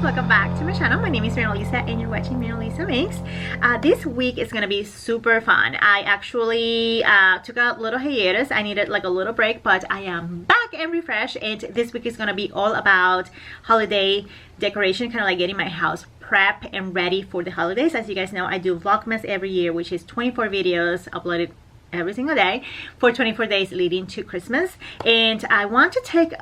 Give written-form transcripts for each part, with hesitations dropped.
welcome back to my channel. My name is Amaryllis and you're watching Amaryllis Makes. This week is gonna be super fun. I actually took a little hiatus. I needed like a little break, but I am back and refreshed, and this week is gonna be all about holiday decoration, kind of like getting my house prep and ready for the holidays. As you guys know, I do Vlogmas every year, which is 24 videos uploaded every single day for 24 days leading to Christmas. And I want to take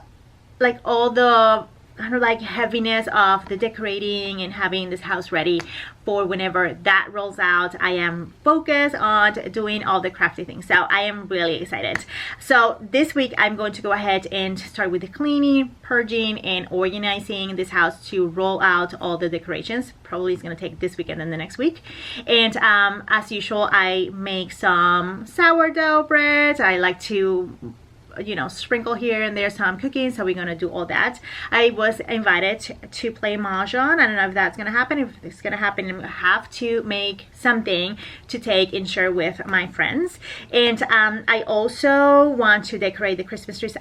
like all the kind of like heaviness of the decorating and having this house ready for whenever that rolls out. I am focused on doing all the crafty things, so I am really excited. So this week I'm going to go ahead and start with the cleaning, purging, and organizing this house to roll out all the decorations. Probably it's going to take this week and then the next week. And as usual, I make some sourdough bread. I like to, you know, sprinkle here and there some cooking, so we're gonna do all that. I was invited to play mahjong. I don't know if that's gonna happen. If it's gonna happen, I'm gonna have to make something to take and share with my friends. And I also want to decorate the Christmas trees.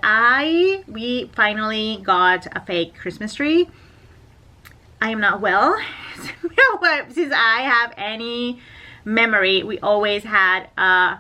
We finally got a fake Christmas tree. I am not well. Since I have any memory, we always had a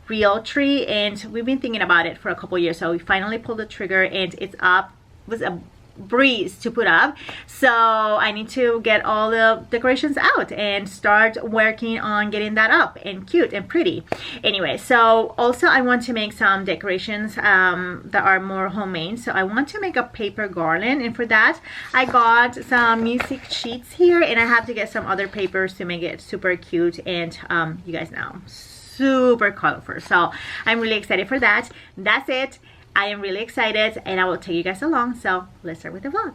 real tree, and we've been thinking about it for a couple years, so we finally pulled the trigger and it's up. It was a breeze to put up, so I need to get all the decorations out and start working on getting that up and cute and pretty. Anyway, so also I want to make some decorations that are more homemade. So I want to make a paper garland, and for that I got some music sheets here, and I have to get some other papers to make it super cute and you guys know, super colorful. So I'm really excited for that. That's it. I am really excited, and I will take you guys along. So let's start with the vlog.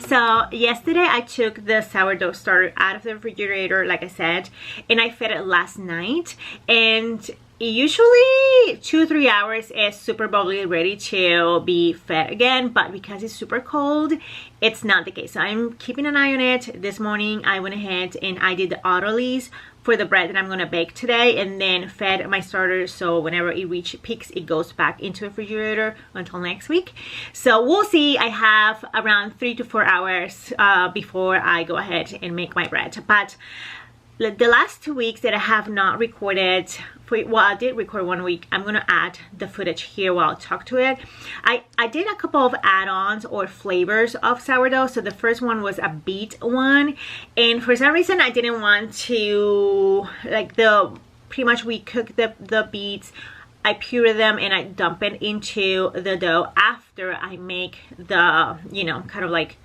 So yesterday I took the sourdough starter out of the refrigerator, like I said, and I fed it last night, and usually 2-3 hours is super bubbly, ready to be fed again, but because it's super cold, it's not the case. So I'm keeping an eye on it. This morning I went ahead and I did the autolyse for the bread that I'm gonna bake today, and then fed my starter, so whenever it reaches peaks it goes back into the refrigerator until next week. So we'll see. I have around 3 to 4 hours before I go ahead and make my bread. But the last 2 weeks that I have not recorded, well, I did record 1 week. I'm gonna add the footage here while I talk to it. I did a couple of add-ons or flavors of sourdough. So the first one was a beet one, and for some reason I didn't want to, like, pretty much we cooked the beets I puree them and I dump it into the dough after I make the, you know, kind of like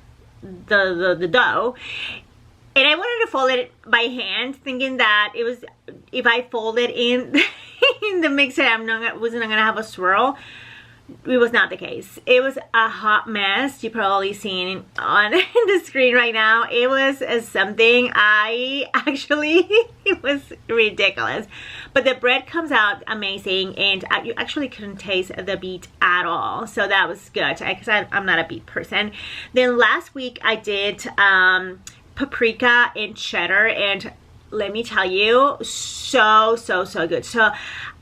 the dough. And I wanted to fold it by hand, thinking that it was, if I fold it in in the mixer, wasn't gonna have a swirl. It was not the case. It was a hot mess. You probably seen on the screen right now. It was something it was ridiculous. But the bread comes out amazing, and you actually couldn't taste the beet at all. So that was good, because I'm not a beet person. Then last week I did paprika and cheddar, and let me tell you, so good. So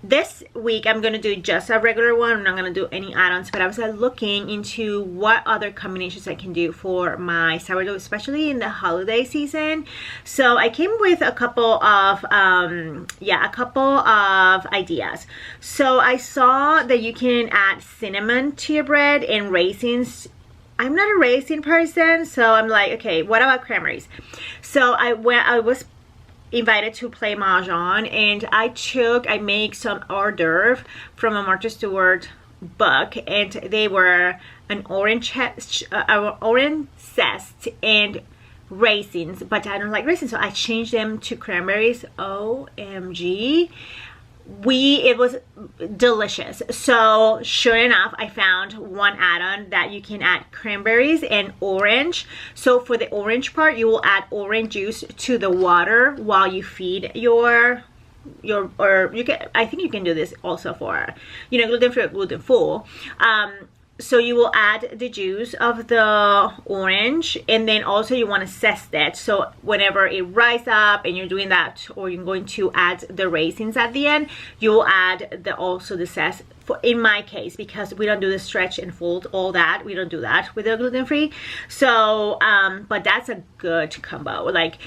this week I'm gonna do just a regular one. I'm not gonna do any add-ons, but I was looking into what other combinations I can do for my sourdough, especially in the holiday season. So I came with a couple of ideas. So I saw that you can add cinnamon to your bread and raisins. I'm not a raisin person, so I'm like, okay, what about cranberries? So I was invited to play mahjong, and I make some hors d'oeuvre from a Martha Stewart book, and they were an orange zest and raisins, but I don't like raisins, so I changed them to cranberries. OMG. It was delicious. So sure enough, I found one add-on that you can add cranberries and orange. So for the orange part, you will add orange juice to the water while you feed or you can, I think you can do this also for, you know, gluten-free or gluten-full. So you will add the juice of the orange, and then also you want to zest it. So whenever it rises up and you're doing that, or you're going to add the raisins at the end, you will add also the zest. In my case, because we don't do the stretch and fold, all that, we don't do that with the gluten-free. So but that's a good combo, like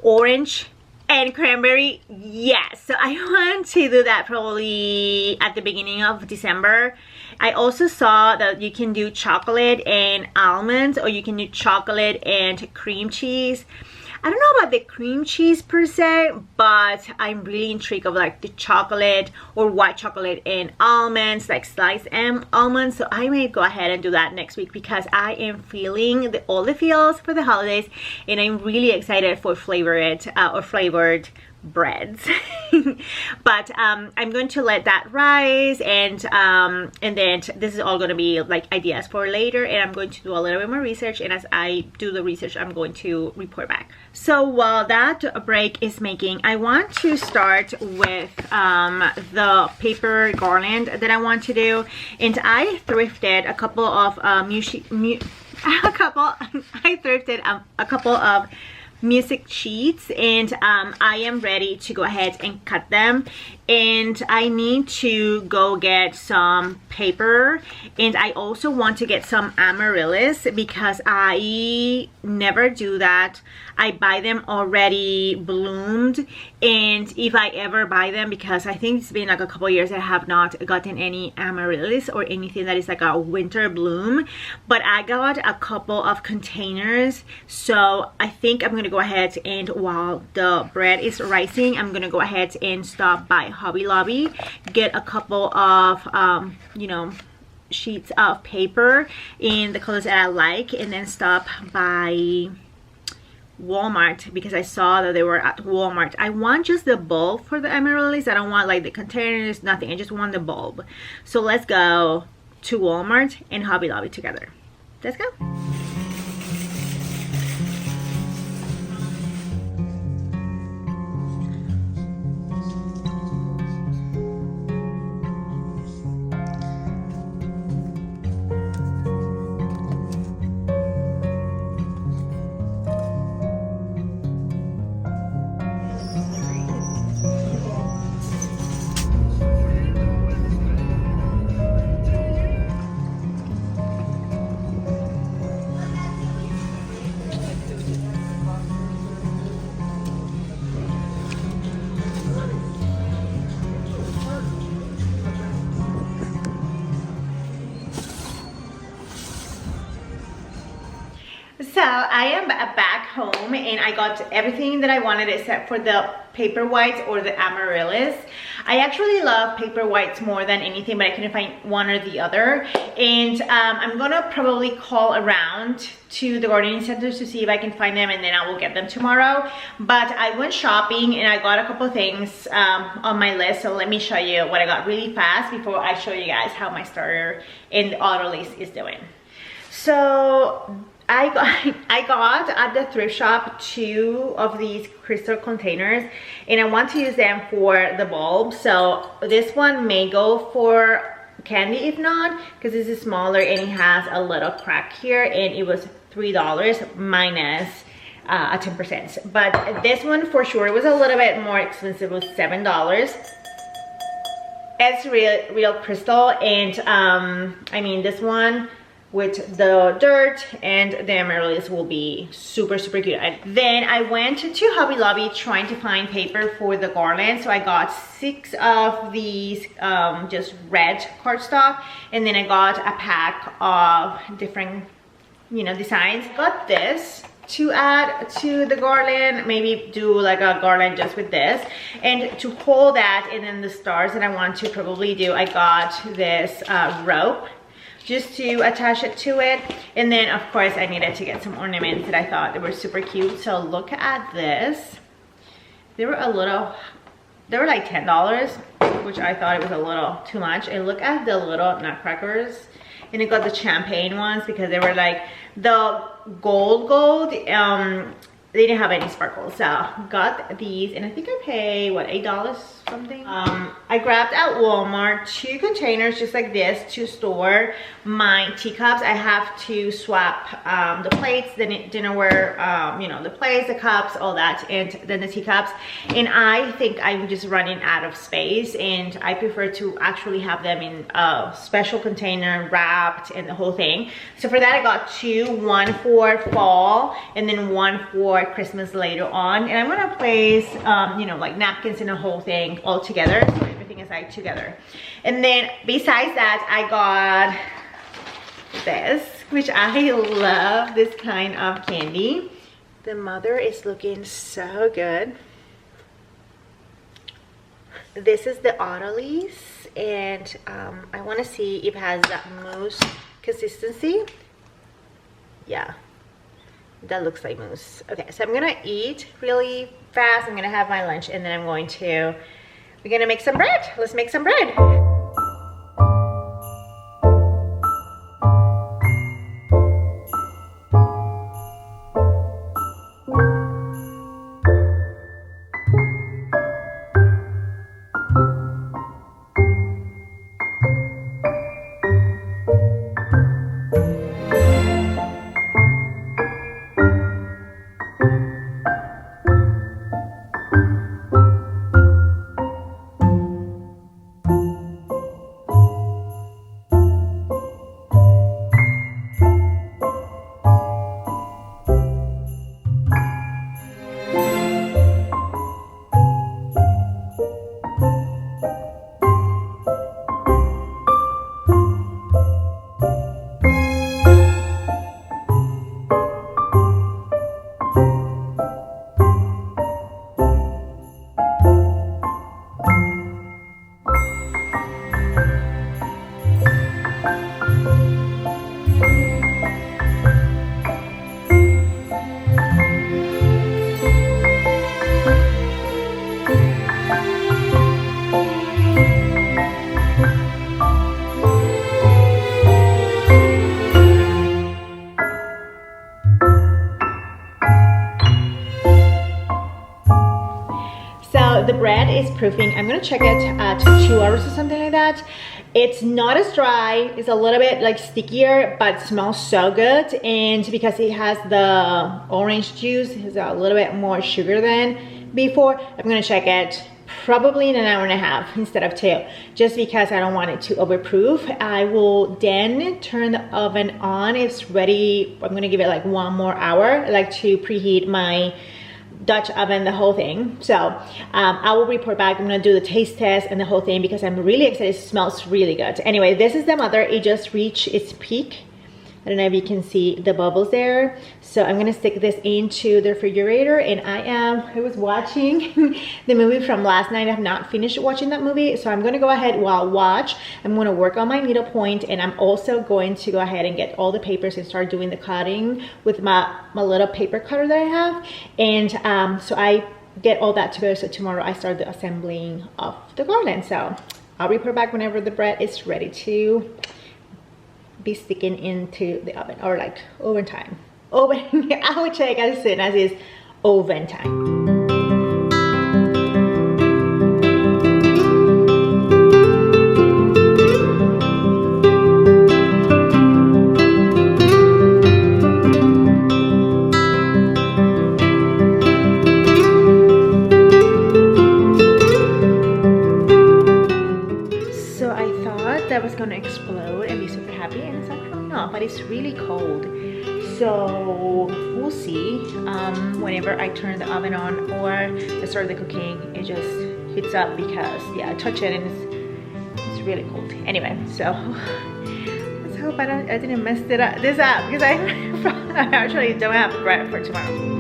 orange and cranberry. Yes, so I want to do that probably at the beginning of December. I also saw that you can do chocolate and almonds, or you can do chocolate and cream cheese. I don't know about the cream cheese per se, but I'm really intrigued of like the chocolate or white chocolate and almonds, like sliced almonds. So I may go ahead and do that next week, because I am feeling all the feels for the holidays, and I'm really excited for flavored breads. But I'm going to let that rise, and then this is all going to be like ideas for later, and I'm going to do a little bit more research, and as I do the research, I'm going to report back. So while that break is making, I want to start with the paper garland that I want to do, and I thrifted a couple of a couple of music sheets, and I am ready to go ahead and cut them. And I need to go get some paper, and I also want to get some amaryllis, because I never do that. I buy them already bloomed, and if I ever buy them, because I think it's been like a couple years I have not gotten any amaryllis or anything that is like a winter bloom, but I got a couple of containers. So I think I'm gonna go ahead, and while the bread is rising, I'm gonna go ahead and stop by Hobby Lobby, get a couple of you know, sheets of paper in the colors that I like, and then stop by Walmart, because I saw that they were at Walmart. I want just the bulb for the amaryllis. I don't want like the containers, nothing. I just want the bulb. So let's go to Walmart and Hobby Lobby together. Let's go. I am back home and I got everything that I wanted except for the paper whites or the amaryllis. I actually love paper whites more than anything, but I couldn't find one or the other. And I'm gonna probably call around to the gardening centers to see if I can find them, and then I will get them tomorrow. But I went shopping and I got a couple things on my list, so let me show you what I got really fast before I show you guys how my starter in the auto list is doing. So I got at the thrift shop 2 of these crystal containers, and I want to use them for the bulb. So this one may go for candy if not, because this is smaller and it has a little crack here, and it was $3 minus a 10%. But this one for sure, it was a little bit more expensive. It was $7. It's real crystal, and I mean, this one with the dirt and the amaryllis will be super cute. Then I went to Hobby Lobby trying to find paper for the garland, so I got 6 of these just red cardstock, and then I got a pack of different, you know, designs. Got this to add to the garland, maybe do like a garland just with this, and to hold that, and then the stars that I want to probably do, I got this rope just to attach it to it. And then of course I needed to get some ornaments that I thought they were super cute. So look at this. They were like $10, which I thought it was a little too much. And look at the little nutcrackers. And it got the champagne ones because they were like the gold. They didn't have any sparkles, so got these, and I think I paid what, $8 something. I grabbed at Walmart 2 containers just like this to store my teacups. I have to swap the plates, the dinnerware, you know, the plates, the cups, all that, and then the teacups. And I think I'm just running out of space, and I prefer to actually have them in a special container, wrapped and the whole thing. So for that I got 2, one for fall and then one for Christmas later on. And I'm gonna place you know, like napkins and the whole thing all together, so everything is like together. And then besides that I got this, which I love, this kind of candy. The mother is looking so good. This is the Amaryllis, and I want to see if it has that mousse consistency. Yeah, that looks like mousse. Okay, so I'm gonna eat really fast. I'm gonna have my lunch, and then we're gonna make some bread. Let's make some bread. The bread is proofing. I'm gonna check it at 2 hours or something like that. It's not as dry, it's a little bit like stickier, but it smells so good. And because it has the orange juice, it has a little bit more sugar than before. I'm gonna check it probably in an hour and a half instead of 2, just because I don't want it to overproof. I will then turn the oven on. It's ready. I'm gonna give it like 1 more hour. I like to preheat my Dutch oven, the whole thing. So I will report back. I'm gonna do the taste test and the whole thing because I'm really excited. It smells really good. Anyway, this is the mother. It just reached its peak. I don't know if you can see the bubbles there. So I'm gonna stick this into the refrigerator, and I was watching the movie from last night. I have not finished watching that movie, so I'm gonna go ahead while watch. I'm gonna work on my needlepoint, and I'm also going to go ahead and get all the papers and start doing the cutting with my little paper cutter that I have. And so I get all that together, so tomorrow I start the assembling of the garland. So I'll report back whenever the bread is ready to be sticking into the oven, or like oven time. Oven, I will check as soon as it's oven time. That was gonna explode and be super happy, and it's actually not, but it's really cold, so we'll see. Whenever I turn the oven on or I start the cooking, it just heats up because I touch it and it's really cold. Anyway, so let's hope I didn't mess this up because I actually don't have bread for tomorrow.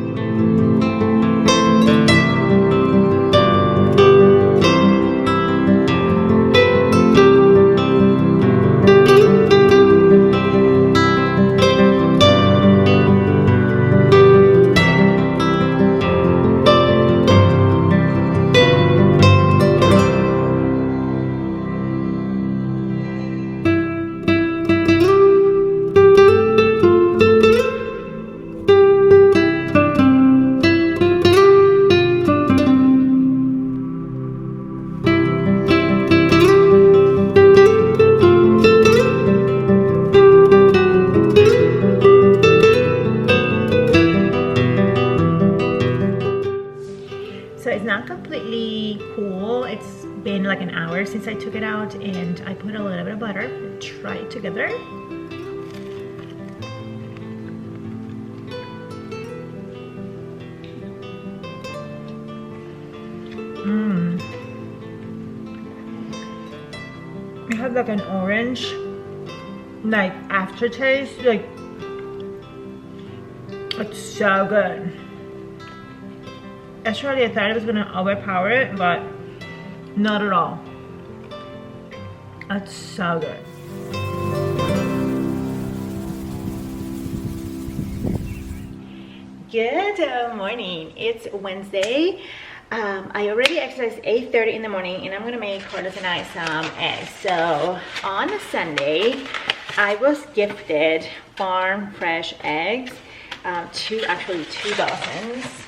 Completely cool. It's been like an hour since I took it out, and I put a little bit of butter and try it together. It has like an orange like aftertaste, like it's so good. Actually, I thought it was gonna overpower it, but not at all. It's so good. Good morning. It's Wednesday. I already exercised 8:30 in the morning, and I'm gonna make Carlos and I some eggs. So on Sunday, I was gifted farm fresh eggs, two dozens.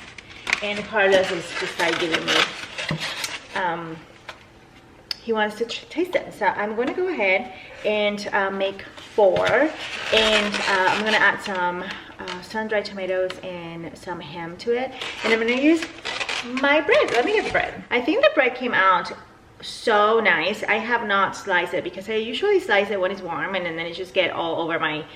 And Carlos is just like giving me, he wants to taste them. So I'm going to go ahead and make 4. And I'm going to add some sun-dried tomatoes and some ham to it. And I'm going to use my bread. Let me get the bread. I think the bread came out so nice. I have not sliced it because I usually slice it when it's warm, and then it just get all over my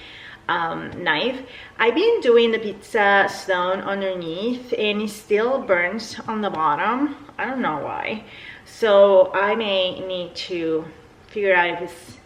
knife. I've been doing the pizza stone underneath, and it still burns on the bottom. I don't know why, so I may need to figure out if it's,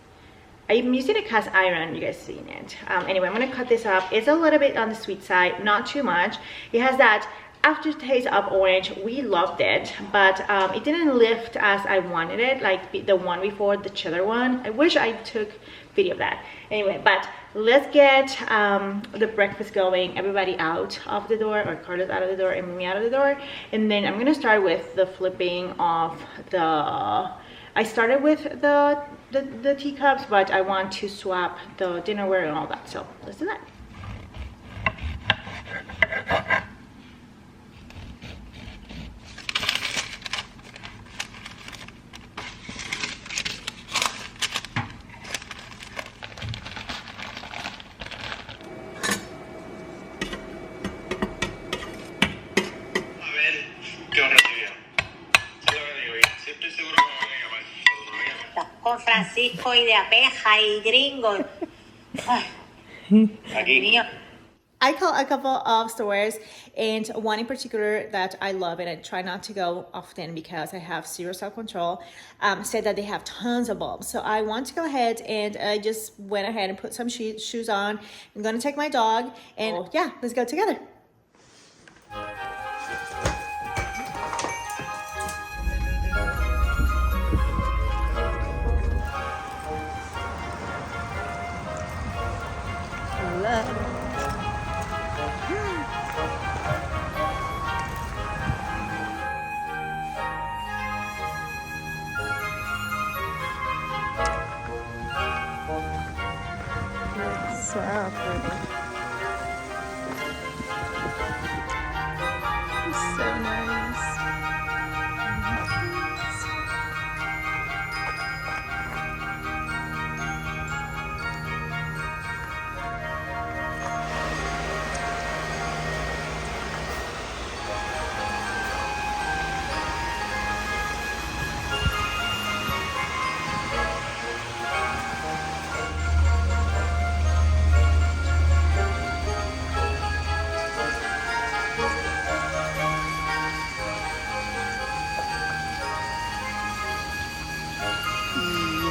I'm using a cast iron. You guys seen it. Anyway, I'm gonna cut this up. It's a little bit on the sweet side, not too much. It has that aftertaste of orange. We loved it, but it didn't lift as I wanted it, like the one before, the cheddar one. I wish I took video of that. Anyway, but let's get the breakfast going. Everybody out of the door, or Carlos out of the door and me out of the door, and then I'm gonna start with the flipping of the, I started with the teacups, but I want to swap the dinnerware and all that, so let's do that. Con Francisco y de abeja y gringo. Ay, aquí. Mío. I call a couple of stores, and one in particular that I love, and I try not to go often because I have zero self-control, said that they have tons of bulbs. So I want to go ahead, and I just went ahead and put some shoes on. I'm gonna take my dog, and yeah, let's go together. So pretty. So nice.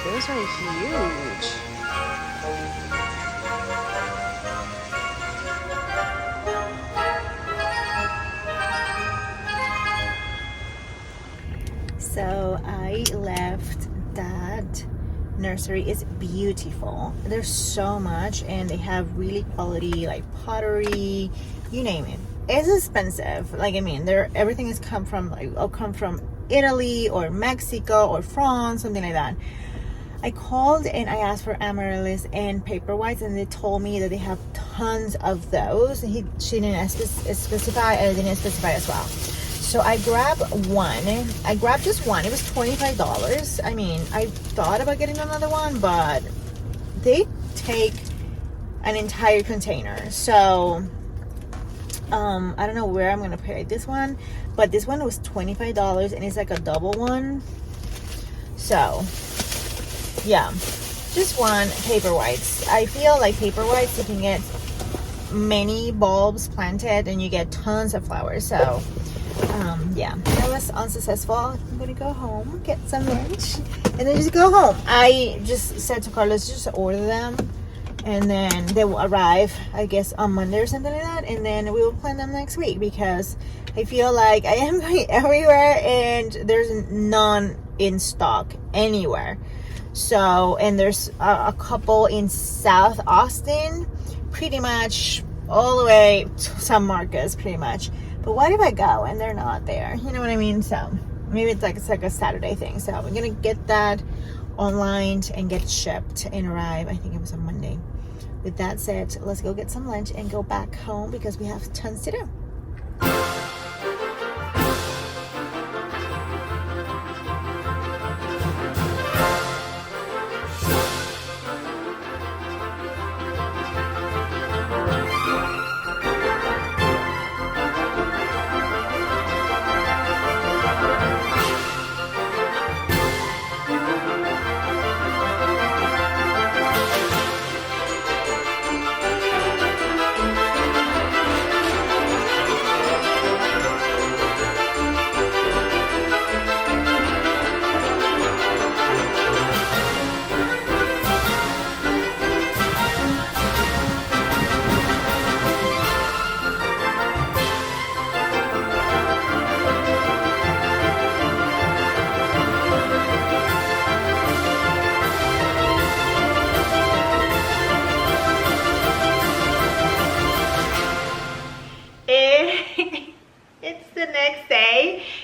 Those are huge. So I left that nursery. It's beautiful. There's so much, and they have really quality like pottery, you name it. It's expensive. Like, I mean, everything has come from Italy or Mexico or France, something like that. I called and I asked for Amaryllis and paperwhites, and they told me that they have tons of those. She didn't specify, and I didn't specify as well. So I grabbed one. I grabbed just one. It was $25. I mean, I thought about getting another one, but they take an entire container. So I don't know where I'm gonna put this one, but this one was $25, and it's like a double one. So yeah, just one paperwhites. I feel like paperwhites, you can get many bulbs planted and you get tons of flowers. So yeah, that was unsuccessful. I'm gonna go home, get some lunch, and then just go home. I just said to Carlos, just order them, and then they will arrive, I guess, on Monday or something like that, and then we will plant them next week, because I feel like I am going everywhere and there's none in stock anywhere. So, and there's a couple in South Austin, pretty much all the way to San Marcos, pretty much. But what if I go and they're not there? You know what I mean? So maybe it's like a Saturday thing. So we're gonna get that online and get shipped and arrive. I think it was on Monday. With that said, let's go get some lunch and go back home because we have tons to do.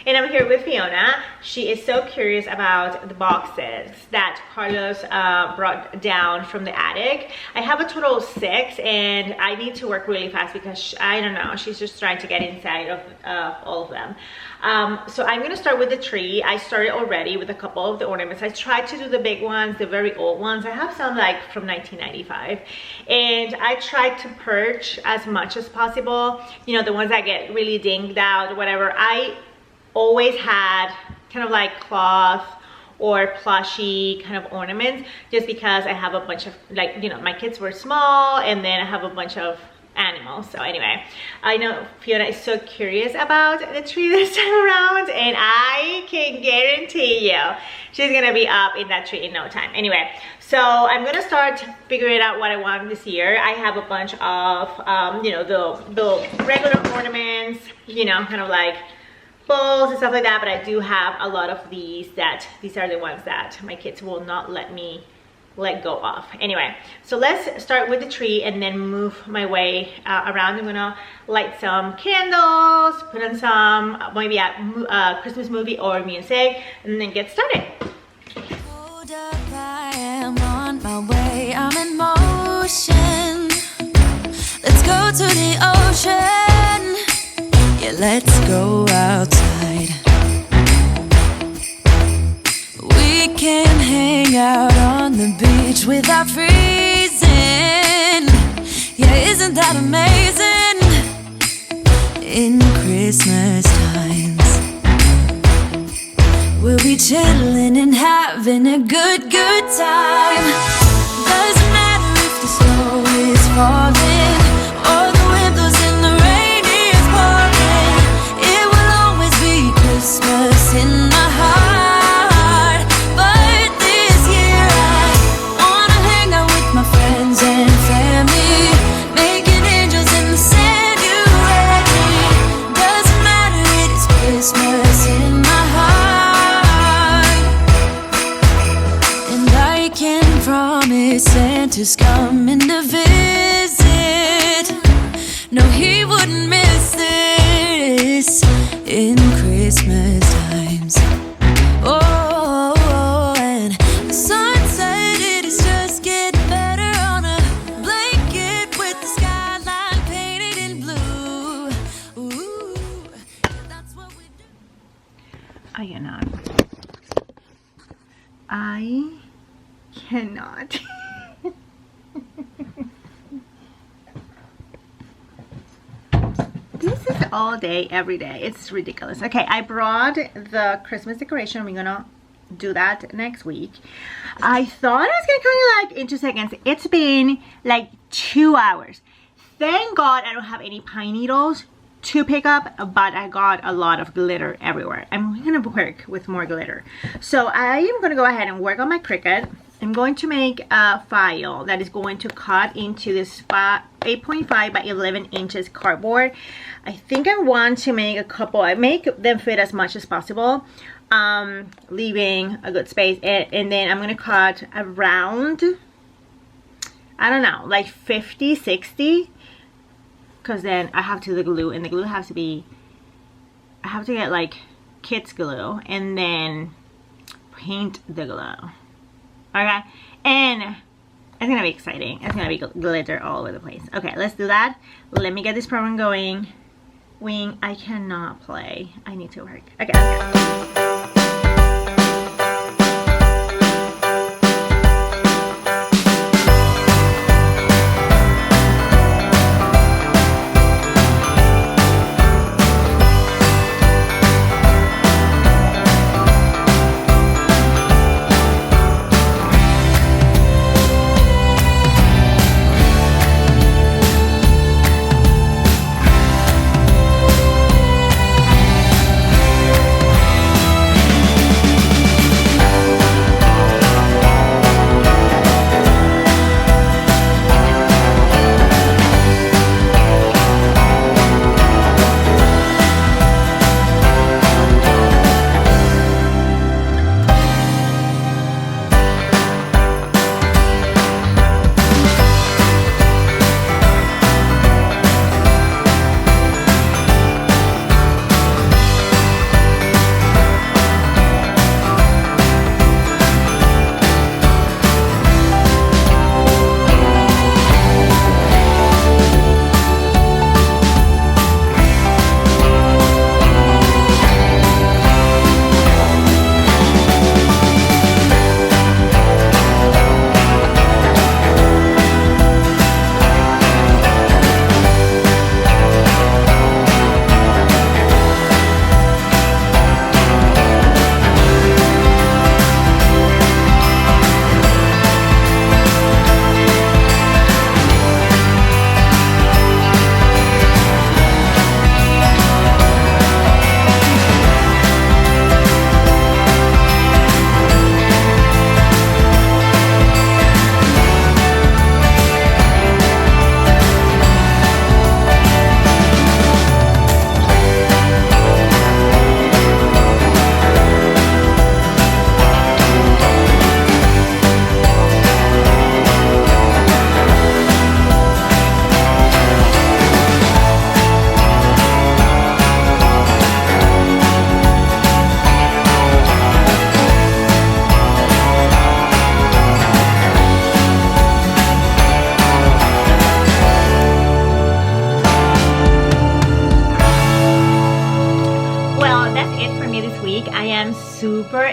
And I'm here with Fiona. She is so curious about the boxes that Carlos brought down from the attic. I have a total of 6, and I need to work really fast because I don't know, she's just trying to get inside of all of them. So I'm gonna start with the tree. I started already with a couple of the ornaments. I tried to do the big ones, the very old ones. I have some like from 1995, and I tried to purge as much as possible. You know, the ones that get really dinged out, whatever. I always had kind of like cloth or plushy kind of ornaments, just because I have a bunch of, like, you know, my kids were small, and then I have a bunch of animals. So anyway, I know Fiona is so curious about the tree this time around, and I can guarantee you she's gonna be up in that tree in no time. Anyway, so I'm gonna start figuring out what I want this year. I have a bunch of you know, the regular ornaments, you know, kind of like bowls and stuff like that, but I do have a lot of these are the ones that my kids will not let me let go of. Anyway, so let's start with the tree and then move my way around. I'm gonna light some candles, put on some maybe a Christmas movie or music, and then get started. Hold up, I am on my way, I'm in motion. Let's go to the ocean. Yeah, let's go outside. We can hang out on the beach without freezing. Yeah, isn't that amazing? In Christmas times, we'll be chilling and having a good time. Doesn't matter if the snow is falling or the wind blows and the rain is pouring. It will always be Christmas in my heart. And family, making angels in the sanctuary. Doesn't matter, it is Christmas in my heart. And I can promise Santa's coming to visit. No, he wouldn't miss this in Christmas times. Oh, and the sun said it is just getting better. I cannot. This is all day, every day. It's ridiculous. Okay, I brought the Christmas decoration. We're gonna do that next week. I thought I was gonna kill you like in 2 seconds. It's been like 2 hours. Thank God I don't have any pine needles to pick up, but I got a lot of glitter everywhere. I'm gonna work with more glitter. So I am gonna go ahead and work on my Cricut. I'm going to make a file that is going to cut into this 8.5 by 11 inches cardboard. I think I want to make a couple. I make them fit as much as possible, leaving a good space, and then I'm gonna cut around, I don't know, like 50, 60, because then I have to do the glue, and the glue has to be, I have to get like kids glue and then paint the glue. Okay, and it's gonna be exciting. It's gonna be glitter all over the place. Okay, let's do that. Let me get this program going. Wing, I cannot play. I need to work. Okay, let's go.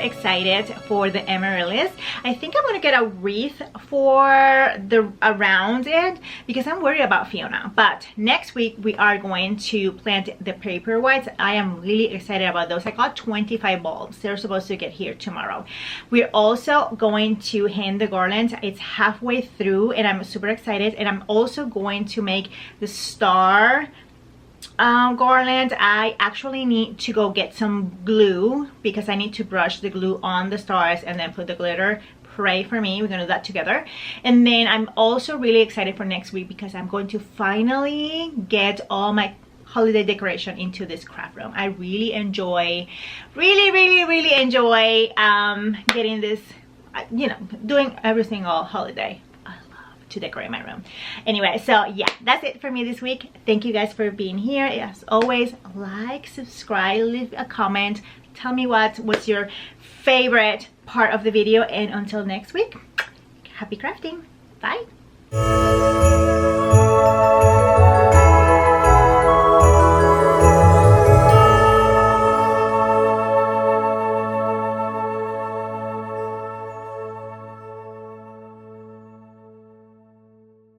excited for the amaryllis. I think I'm gonna get a wreath for the around it because I'm worried about Fiona. But next week we are going to plant the paperwhites. I am really excited about those. I got 25 bulbs. They're supposed to get here tomorrow. We're also going to hang the garland. It's halfway through and I'm super excited. And I'm also going to make the star garland. I actually need to go get some glue because I need to brush the glue on the stars and then put the glitter. Pray for me, we're gonna do that together. And then I'm also really excited for next week because I'm going to finally get all my holiday decoration into this craft room. I really enjoy, really enjoy getting this, you know, doing everything all holiday. To decorate my room. Anyway, so yeah, that's it for me this week. Thank you guys for being here. As always, like, subscribe, leave a comment, tell me what's your favorite part of the video, and until next week, happy crafting. Bye.